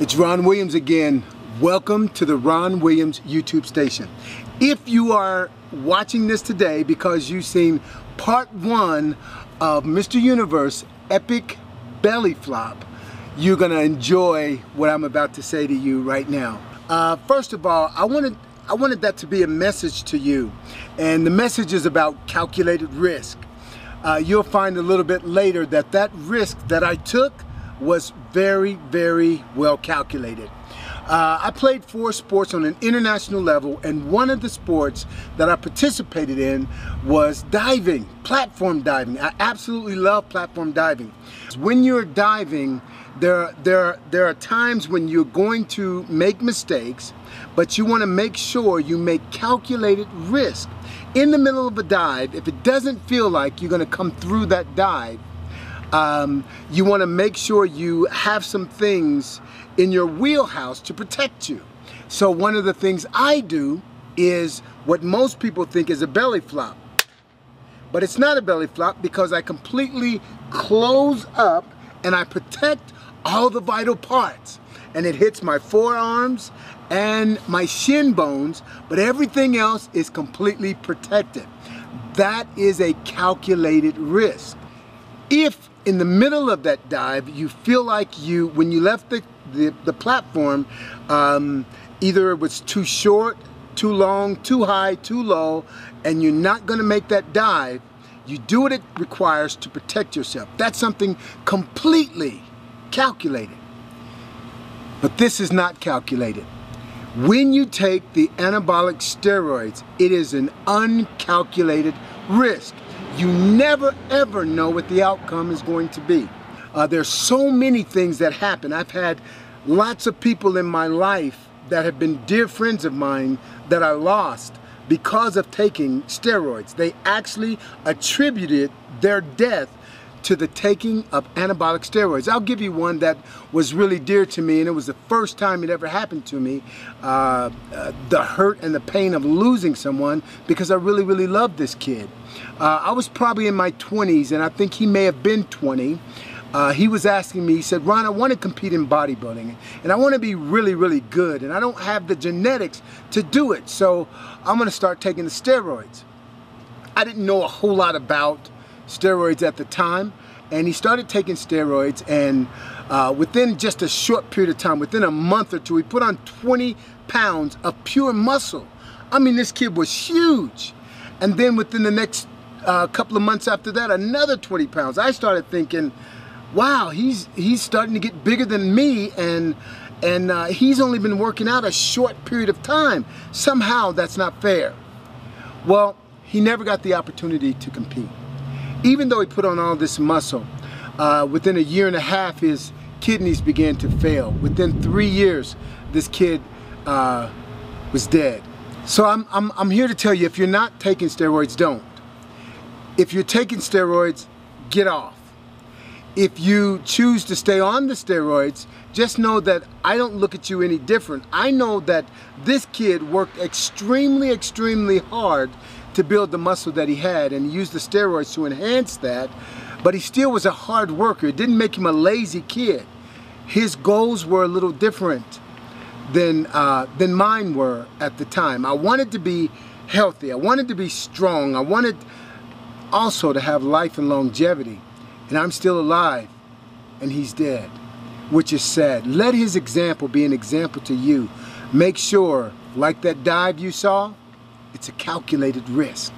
It's Ron Williams again. Welcome to the Ron Williams YouTube station. If you are watching this today because you've seen part 1 of Mr. Universe Epic Belly Flop, you're gonna enjoy what I'm about to say to you right now. First of all, I wanted that to be a message to you, and the message is about calculated risk. You'll find a little bit later that that risk that I took was very, very well calculated. I played 4 sports on an international level, and one of the sports that I participated in was diving, platform diving. I absolutely love platform diving. When you're diving, there are times when you're going to make mistakes, but you want to make sure you make calculated risk. In the middle of a dive, if it doesn't feel like you're going to come through that dive, you want to make sure you have some things in your wheelhouse to protect you. So one of the things I do is what most people think is a belly flop. But it's not a belly flop because I completely close up and I protect all the vital parts. And it hits my forearms and my shin bones, but everything else is completely protected. That is a calculated risk. If in the middle of that dive you feel like when you left the platform, either it was too short, too long, too high, too low, and you're not going to make that dive, you do what it requires to protect yourself. That's something completely calculated. But this is not calculated. When you take the anabolic steroids, it is an uncalculated risk. You never ever know what the outcome is going to be. There's so many things that happen. I've had lots of people in my life that have been dear friends of mine that I lost because of taking steroids. They actually attributed their death to the taking of anabolic steroids. I'll give you one that was really dear to me, and it was the first time it ever happened to me. The hurt and the pain of losing someone, because I really, really loved this kid. I was probably in my 20s, and I think he may have been 20. He was asking me, he said, Ron, I want to compete in bodybuilding, and I want to be really, really good, and I don't have the genetics to do it, so I'm going to start taking the steroids. I didn't know a whole lot about steroids at the time, and he started taking steroids, and within just a short period of time, within a month or two, he put on 20 pounds of pure muscle. I mean, this kid was huge. And then within the next couple of months after that, another 20 pounds. I started thinking, wow, he's starting to get bigger than me, and he's only been working out a short period of time. Somehow that's not fair. Well, he never got the opportunity to compete. Even though he put on all this muscle, within a year and a half, his kidneys began to fail. Within 3 years, this kid was dead. So I'm here to tell you, if you're not taking steroids, don't. If you're taking steroids, get off. If you choose to stay on the steroids, just know that I don't look at you any different. I know that this kid worked extremely, extremely hard to build the muscle that he had, and he used the steroids to enhance that, but he still was a hard worker. It didn't make him a lazy kid. His goals were a little different than mine were at the time. I wanted to be healthy. I wanted to be strong. I wanted also to have life and longevity. And I'm still alive, and he's dead, which is sad. Let his example be an example to you. Make sure, like that dive you saw, it's a calculated risk.